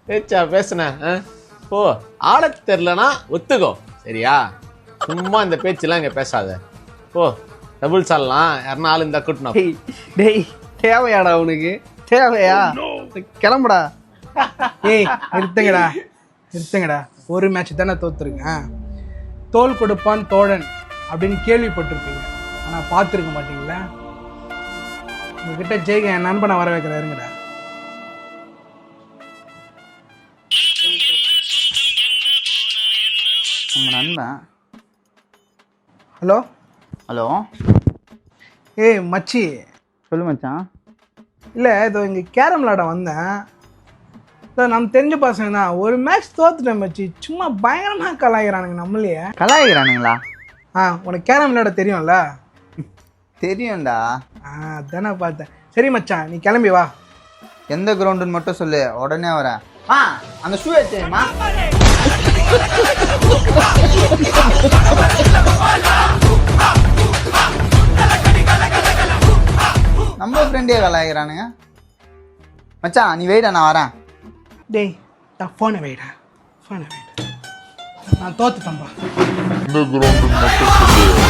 பேச்சா பேசுன ஓ ஆள தெரியலனா ஒத்துக்கோ சரியா? சும்மா இந்த பேச்செல்லாம் இங்க பேசாத. ஓ டபுள் சால்லாம் யாருன்னா ஆள் இருந்தா கூட்டணும். டேய் தேவையாடா உனக்கு? தேவையா? கிளம்புடா. ஏய் நிறுத்துங்கடா. ஒரு மேட்ச் தானே தோத்துருக்கேன். தோல் கொடுப்பான் தோழன் அப்படின்னு கேள்விப்பட்டிருப்பீங்க, ஆனால் பார்த்துருக்க மாட்டீங்களா? உங்ககிட்ட ஜெயிக்க என் நண்பனை வர வைக்கிறாருங்கடா. நம்ம நண்பன். Hello hello. ஏய் மச்சி. சொல்லு மச்சான். இல்லை இதோ இங்கே கேரம் விளாட வந்தேன். இதோ நம்ம தெரிஞ்ச பசங்க தான். ஒரு மேட்ச் தோத்துட்டேன் மச்சி. சும்மா பயங்கரமாக கலாய்கிறானுங்க நம்மளையே. கலாய்கிறானுங்களா? உனக்கு கேரம் விளையாட தெரியும்ல? தெரியும்டா. அதானே பார்த்தேன். சரி மச்சான் நீ கிளம்பி வா. எந்த கிரவுண்டுன்னு மட்டும் சொல்லு, உடனே வரேன். அந்த ஷூ எடுத்துமா? நம்ம ஃப்ரெண்டே கலாய்கிறானுங்க. மச்சான் நீ வெயிடா, நான் வரேன். டேய் ஃபோனை வெயிடா. நான் தோத்துட்டேன்பா. இந்த கிரவுண்டு மட்டும் சொல்லு.